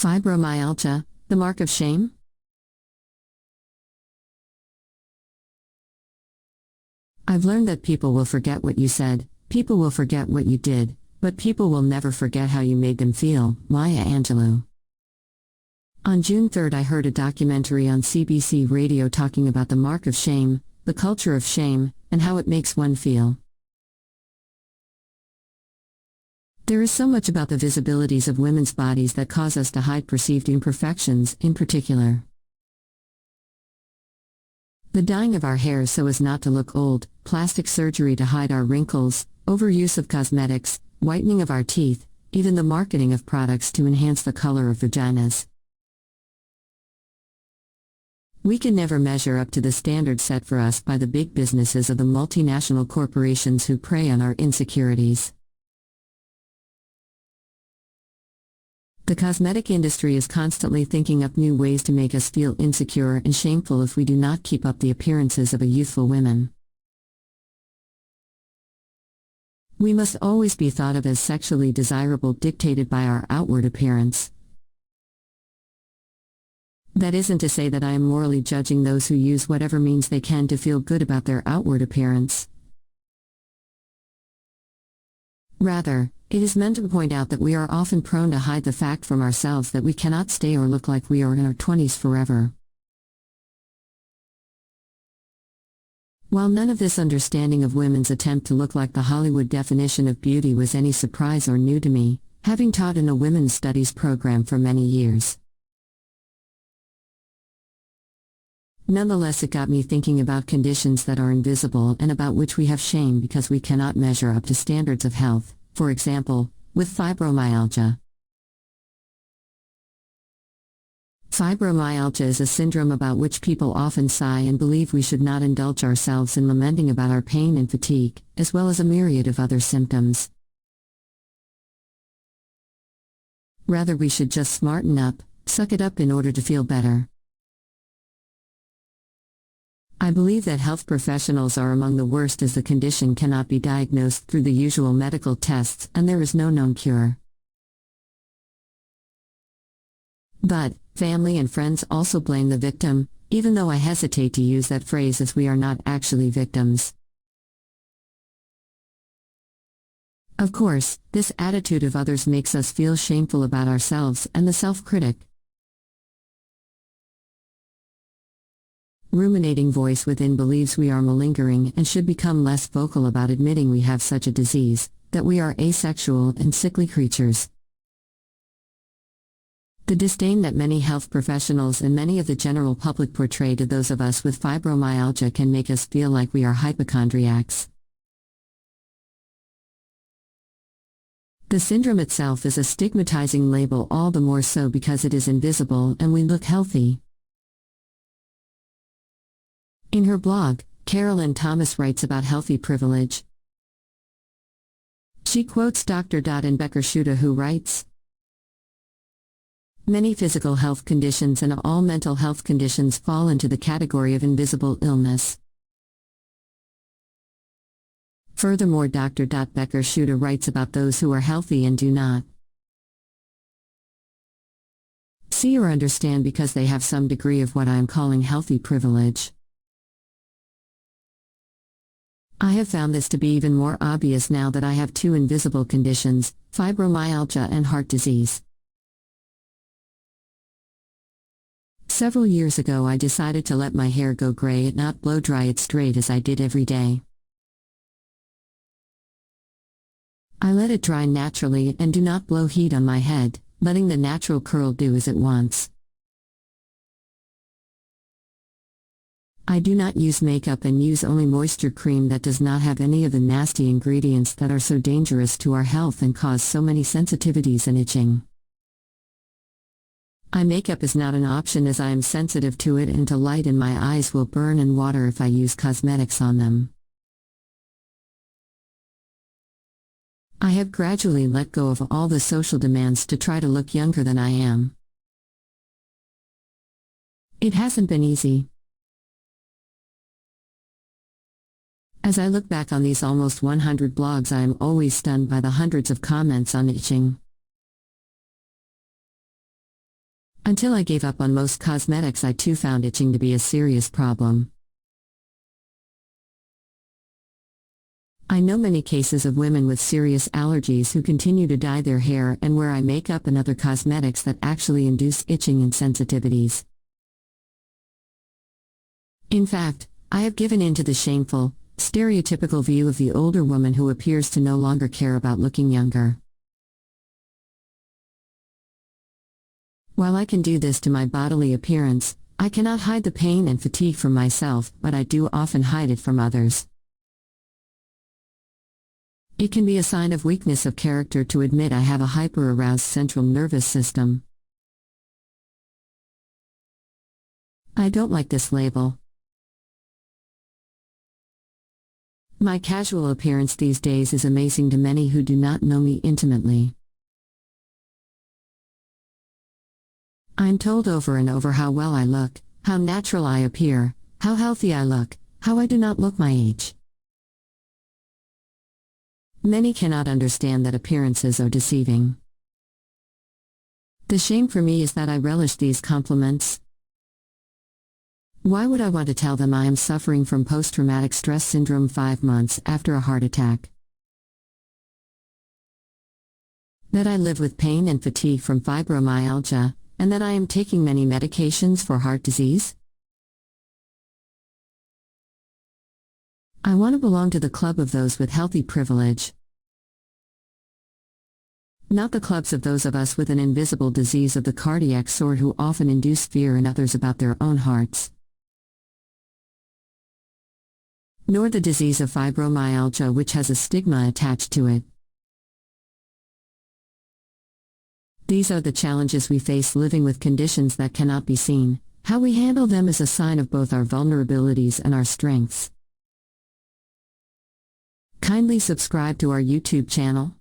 Fibromyalgia, the mark of shame? I've learned that people will forget what you said, people will forget what you did, but people will never forget how you made them feel. Maya Angelou. On June 3 I heard a documentary on CBC Radio talking about the mark of shame, the culture of shame, and how it makes one feel. There is so much about the visibilities of women's bodies that cause us to hide perceived imperfections, in particular. The dyeing of our hair so as not to look old, plastic surgery to hide our wrinkles, overuse of cosmetics, whitening of our teeth, even the marketing of products to enhance the color of vaginas. We can never measure up to the standards set for us by the big businesses of the multinational corporations who prey on our insecurities. The cosmetic industry is constantly thinking up new ways to make us feel insecure and shameful if we do not keep up the appearances of a youthful woman. We must always be thought of as sexually desirable, dictated by our outward appearance. That isn't to say that I am morally judging those who use whatever means they can to feel good about their outward appearance. Rather, it is meant to point out that we are often prone to hide the fact from ourselves that we cannot stay or look like we are in our 20s forever. While none of this understanding of women's attempt to look like the Hollywood definition of beauty was any surprise or new to me, having taught in a women's studies program for many years. Nonetheless, it got me thinking about conditions that are invisible and about which we have shame because we cannot measure up to standards of health, for example, with fibromyalgia. Fibromyalgia is a syndrome about which people often sigh and believe we should not indulge ourselves in lamenting about our pain and fatigue, as well as a myriad of other symptoms. Rather, we should just smarten up, suck it up in order to feel better. I believe that health professionals are among the worst, as the condition cannot be diagnosed through the usual medical tests and there is no known cure. But, family and friends also blame the victim, even though I hesitate to use that phrase as we are not actually victims. Of course, this attitude of others makes us feel shameful about ourselves and the self-critic. Ruminating voice within believes we are malingering and should become less vocal about admitting we have such a disease, that we are asexual and sickly creatures. The disdain that many health professionals and many of the general public portray to those of us with fibromyalgia can make us feel like we are hypochondriacs. The syndrome itself is a stigmatizing label, all the more so because it is invisible and we look healthy. In her blog, Carolyn Thomas writes about healthy privilege. She quotes Dr. Becker Schutte, who writes, "Many physical health conditions and all mental health conditions fall into the category of invisible illness." Furthermore, Dr. Becker Schutte writes about those who are healthy and do not see or understand because they have some degree of what I am calling healthy privilege. I have found this to be even more obvious now that I have two invisible conditions, fibromyalgia and heart disease. Several years ago I decided to let my hair go gray and not blow dry it straight as I did every day. I let it dry naturally and do not blow heat on my head, letting the natural curl do as it wants. I do not use makeup and use only moisture cream that does not have any of the nasty ingredients that are so dangerous to our health and cause so many sensitivities and itching. Eye makeup is not an option as I am sensitive to it and to light, and my eyes will burn and water if I use cosmetics on them. I have gradually let go of all the social demands to try to look younger than I am. It hasn't been easy. As I look back on these almost 100 blogs, I am always stunned by the hundreds of comments on itching. Until I gave up on most cosmetics, I too found itching to be a serious problem. I know many cases of women with serious allergies who continue to dye their hair and wear eye makeup and other cosmetics that actually induce itching and sensitivities. In fact, I have given in to the shameful, stereotypical view of the older woman who appears to no longer care about looking younger. While I can do this to my bodily appearance, I cannot hide the pain and fatigue from myself, but I do often hide it from others. It can be a sign of weakness of character to admit I have a hyper-aroused central nervous system. I don't like this label. My casual appearance these days is amazing to many who do not know me intimately. I'm told over and over how well I look, how natural I appear, how healthy I look, how I do not look my age. Many cannot understand that appearances are deceiving. The shame for me is that I relish these compliments. Why would I want to tell them I am suffering from post-traumatic stress syndrome 5 months after a heart attack? That I live with pain and fatigue from fibromyalgia, and that I am taking many medications for heart disease? I want to belong to the club of those with healthy privilege. Not the clubs of those of us with an invisible disease of the cardiac sort who often induce fear in others about their own hearts. Nor the disease of fibromyalgia, which has a stigma attached to it. These are the challenges we face living with conditions that cannot be seen. How we handle them is a sign of both our vulnerabilities and our strengths. Kindly subscribe to our YouTube channel.